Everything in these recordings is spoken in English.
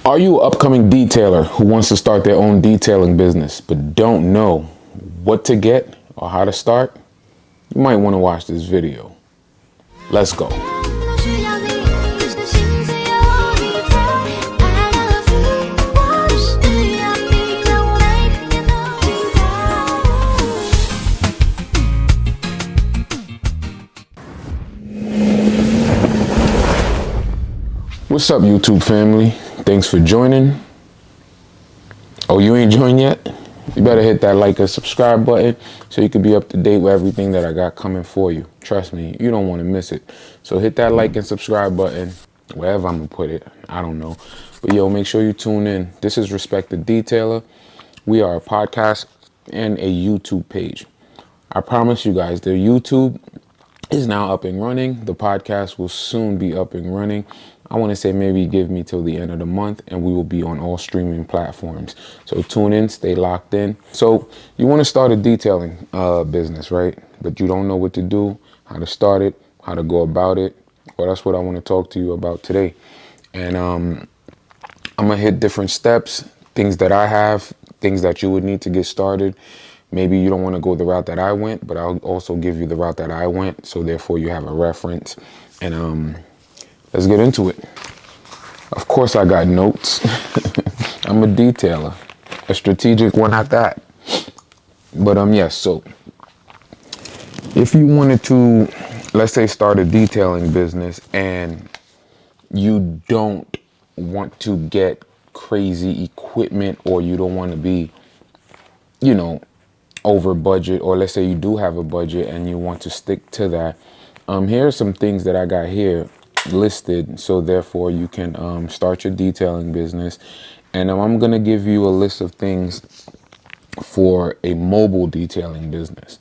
Are you an upcoming detailer who wants to start their own detailing business but don't know what to get or how to start? You might want to watch this video. Let's go. What's up, YouTube family? Thanks for joining. Oh, you ain't joined yet? You better hit that like and subscribe button so you can be up to date with everything that I got coming for you. Trust me, you don't want to miss it. So hit that like and subscribe button, wherever I'm going to put it. I don't know. But yo, make sure you tune in. This is Respect the Detailer. We are a podcast and a YouTube page. I promise you guys, the YouTube is now up and running. The podcast will soon be up and running. I want to say maybe give me till the end of the month and we will be on all streaming platforms. So tune in, stay locked in. So you want to start a detailing business, right? But you don't know what to do, how to start it, how to go about it. Well, that's what I want to talk to you about today. And I'm going to hit different steps, things that I have, things that you would need to get started. Maybe you don't want to go the route that I went, but I'll also give you the route that I went. So therefore you have a reference. And let's get into it. Of course I got notes. I'm a detailer, a strategic one at that. But yes, so if you wanted to, let's say, start a detailing business and you don't want to get crazy equipment, or you don't want to be, over budget, or let's say you do have a budget and you want to stick to that, here are some things that I got here listed, so therefore you can start your detailing business. And I'm gonna give you a list of things for a mobile detailing business.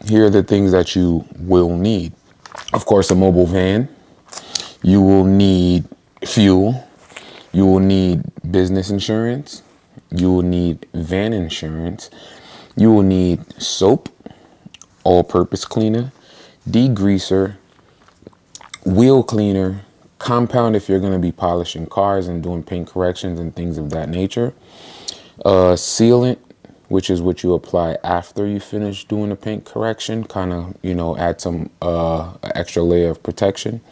Here are the things that you will need. Of course, a mobile van. You will need fuel. You will need business insurance. You will need van insurance. You will need soap, all-purpose cleaner, degreaser, wheel cleaner, compound if you're going to be polishing cars and doing paint corrections and things of that nature, sealant, which is what you apply after you finish doing a paint correction, kind of, add some extra layer of protection.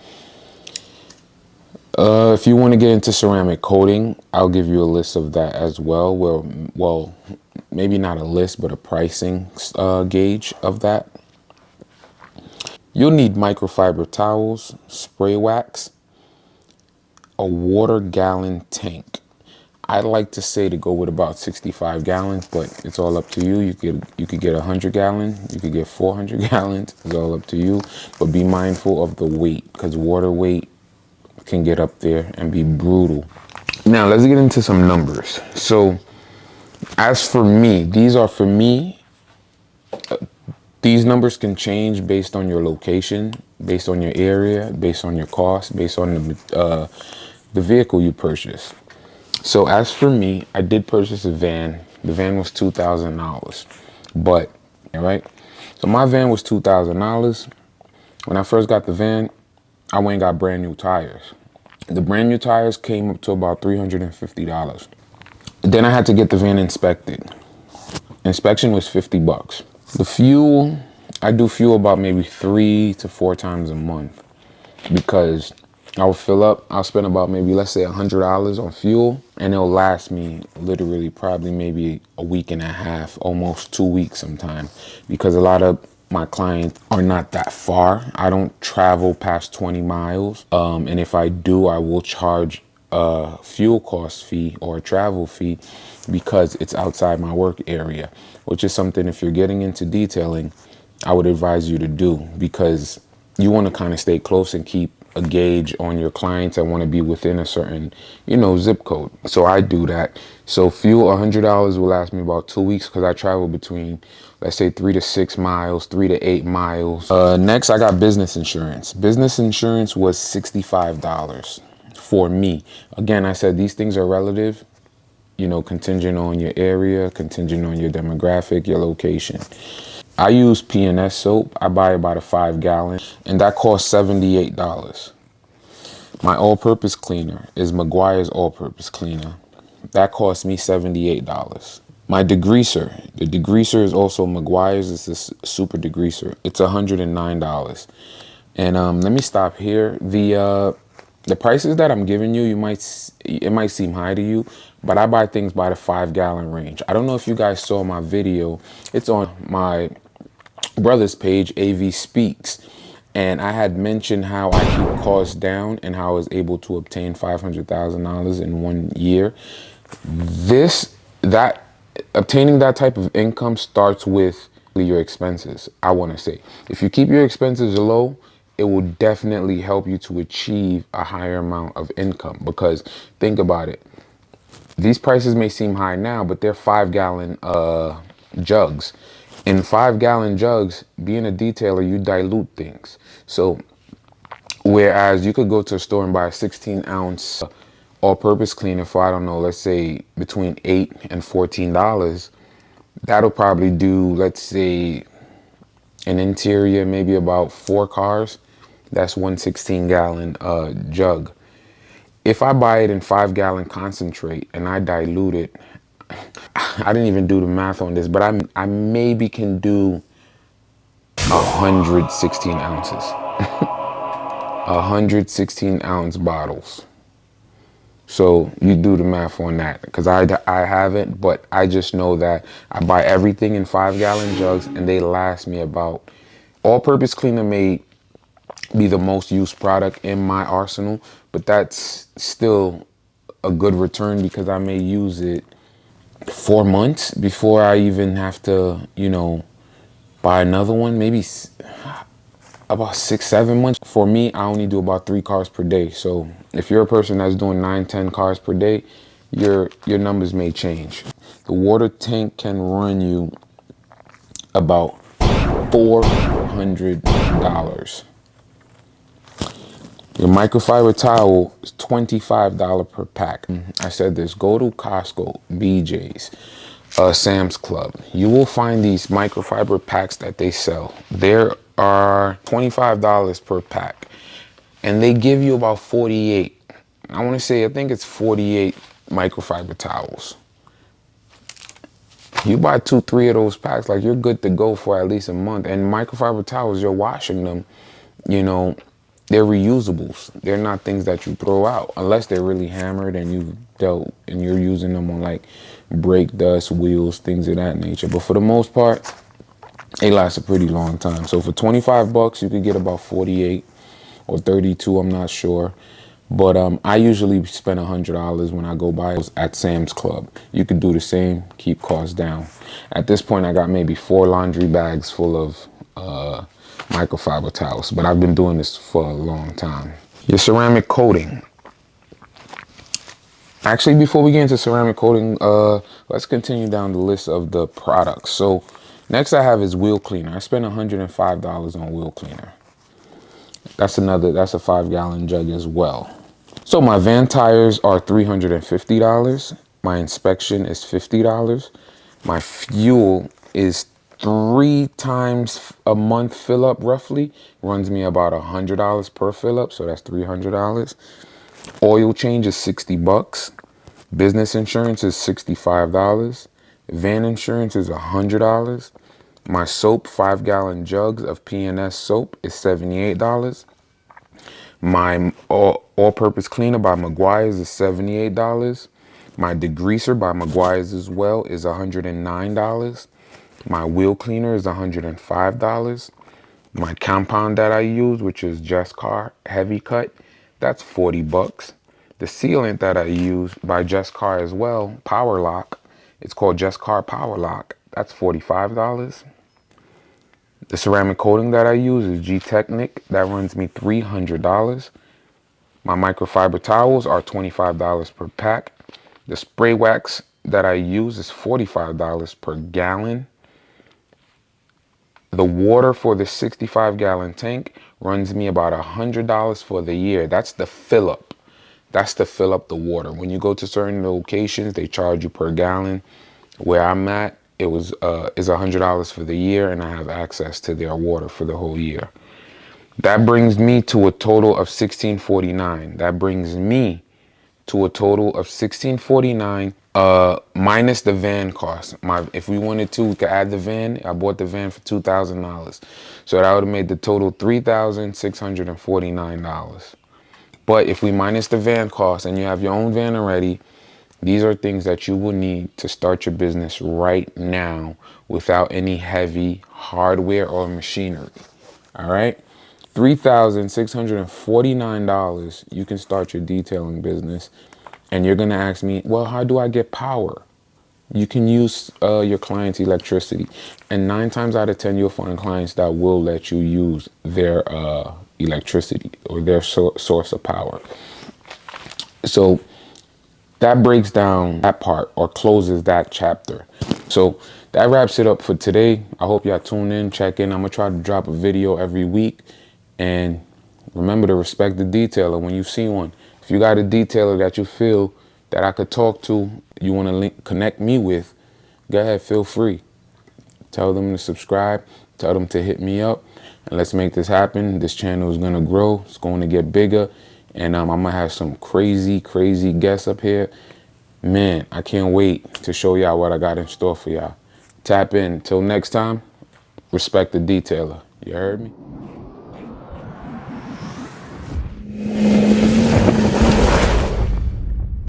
If you want to get into ceramic coating, I'll give you a list of that as well. Well, maybe not a list, but a pricing gauge of that. You'll need microfiber towels, spray wax, a water gallon tank. I'd like to say to go with about 65 gallons, but it's all up to you. You could get 100 gallon, you could get 400 gallons. It's all up to you. But be mindful of the weight, because water weight can get up there and be brutal. Now let's get into some numbers. So as for me, these are for me. These numbers can change based on your location, based on your area, based on your cost, based on the vehicle you purchase. So as for me, I did purchase a van. The van was $2,000, but, all right. So my van was $2,000. When I first got the van, I went and got brand new tires. The brand new tires came up to about $350. Then I had to get the van inspected. Inspection was $50. The fuel, I do fuel about maybe 3 to 4 times a month, because I'll fill up, I'll spend about maybe, let's say, $100 on fuel, and it'll last me literally probably maybe a week and a half, almost 2 weeks sometimes, because a lot of my clients are not that far. I don't travel past 20 miles. And if I do, I will charge a fuel cost fee or a travel fee, because it's outside my work area, which is something, if you're getting into detailing, I would advise you to do, because you want to kind of stay close and keep a gauge on your clients. I want to be within a certain, zip code. So I do that. So fuel, $100 will last me about 2 weeks, because I travel between, let's say, 3 to 6 miles, 3 to 8 miles. Next, I got business insurance. Business insurance was $65 for me. Again, I said these things are relative, contingent on your area, contingent on your demographic, your location. I use P&S soap. I buy about a 5 gallon, and that costs $78. My all-purpose cleaner is Meguiar's all-purpose cleaner. That cost me $78. My degreaser, the degreaser is also Meguiar's. It's this super degreaser. It's $109. And let me stop here. The prices that I'm giving you, it might seem high to you, but I buy things by the 5 gallon range. I don't know if you guys saw my video. It's on my brother's page, AV Speaks. And I had mentioned how I keep costs down and how I was able to obtain $500,000 in 1 year. That obtaining that type of income starts with your expenses. I want to say, if you keep your expenses low, it will definitely help you to achieve a higher amount of income. Because think about it, these prices may seem high now, but they're 5 gallon jugs. In 5 gallon jugs, being a detailer, you dilute things. So whereas you could go to a store and buy a 16 ounce all-purpose cleaner for, I don't know, let's say between $8 and $14, that'll probably do, let's say, an interior, maybe about 4 cars. That's one 16 gallon jug. If I buy it in 5 gallon concentrate and I dilute it, I didn't even do the math on this, but I maybe can do 116 ounces. 116 ounce bottles. So you do the math on that, because I haven't, but I just know that I buy everything in 5 gallon jugs and they last me about, all-purpose cleaner may be the most used product in my arsenal, but that's still a good return because I may use it 4 months before I even have to, buy another one. Maybe about 6, 7 months. For me, I only do about 3 cars per day. So if you're a person that's doing 9, 10 cars per day, your numbers may change. The water tank can run you about $400. Your microfiber towel is $25 per pack. I said this, go to Costco, BJ's, Sam's Club. You will find these microfiber packs that they sell. There are $25 per pack, and they give you about 48. I think it's 48 microfiber towels. You buy 2, 3 of those packs, like, you're good to go for at least a month. And microfiber towels, you're washing them, they're reusables. They're not things that you throw out unless they're really hammered and you're using them on like brake dust, wheels, things of that nature. But for the most part, they last a pretty long time. So for 25 bucks, you could get about 48 or 32, I'm not sure. But I usually spend $100 when I go buy at Sam's Club. You could do the same, keep costs down. At this point, I got maybe 4 laundry bags full of microfiber towels, but I've been doing this for a long time. Your ceramic coating. Actually, before we get into ceramic coating, let's continue down the list of the products. So next I have is wheel cleaner. I spent $105 on wheel cleaner. That's a 5 gallon jug as well. So my van tires are $350. My inspection is $50. My fuel is 3 times a month fill up, roughly. Runs me about $100 per fill up, so that's $300. Oil change is 60 bucks. Business insurance is $65. Van insurance is $100. My soap, 5 gallon jugs of P&S soap, is $78. My all-purpose cleaner by Meguiar's is $78. My degreaser by Meguiar's as well is $109. My wheel cleaner is $105. My compound that I use, which is Just Car Heavy Cut, that's 40 bucks. The sealant that I use by Just Car as well, Power Lock, it's called Just Car Power Lock, that's $45. The ceramic coating that I use is G-Technic, that runs me $300. My microfiber towels are $25 per pack. The spray wax that I use is $45 per gallon. The water for the 65-gallon tank runs me about $100 for the year. That's the fill up. That's to fill up the water. When you go to certain locations, they charge you per gallon. Where I'm at, is $100 for the year, and I have access to their water for the whole year. That brings me to a total of 1649. That brings me to a total of 1649 minus the van cost. If we wanted to, we could add the van. I bought the van for $2,000. So that would have made the total $3,649. But if we minus the van cost and you have your own van already, these are things that you will need to start your business right now without any heavy hardware or machinery. All right? $3,649, you can start your detailing business. And you're going to ask me, well, how do I get power? You can use your client's electricity. And 9 times out of 10, you'll find clients that will let you use their electricity or their source of power. So that breaks down that part or closes that chapter. So that wraps it up for today. I hope y'all tune in, check in. I'm going to try to drop a video every week. And remember to respect the detailer when you see one. If you got a detailer that you feel that I could talk to, you want to connect me with, go ahead, feel free. Tell them to subscribe. Tell them to hit me up. And let's make this happen. This channel is going to grow. It's going to get bigger. And I'm going to have some crazy, crazy guests up here. Man, I can't wait to show y'all what I got in store for y'all. Tap in. Till next time, respect the detailer. You heard me?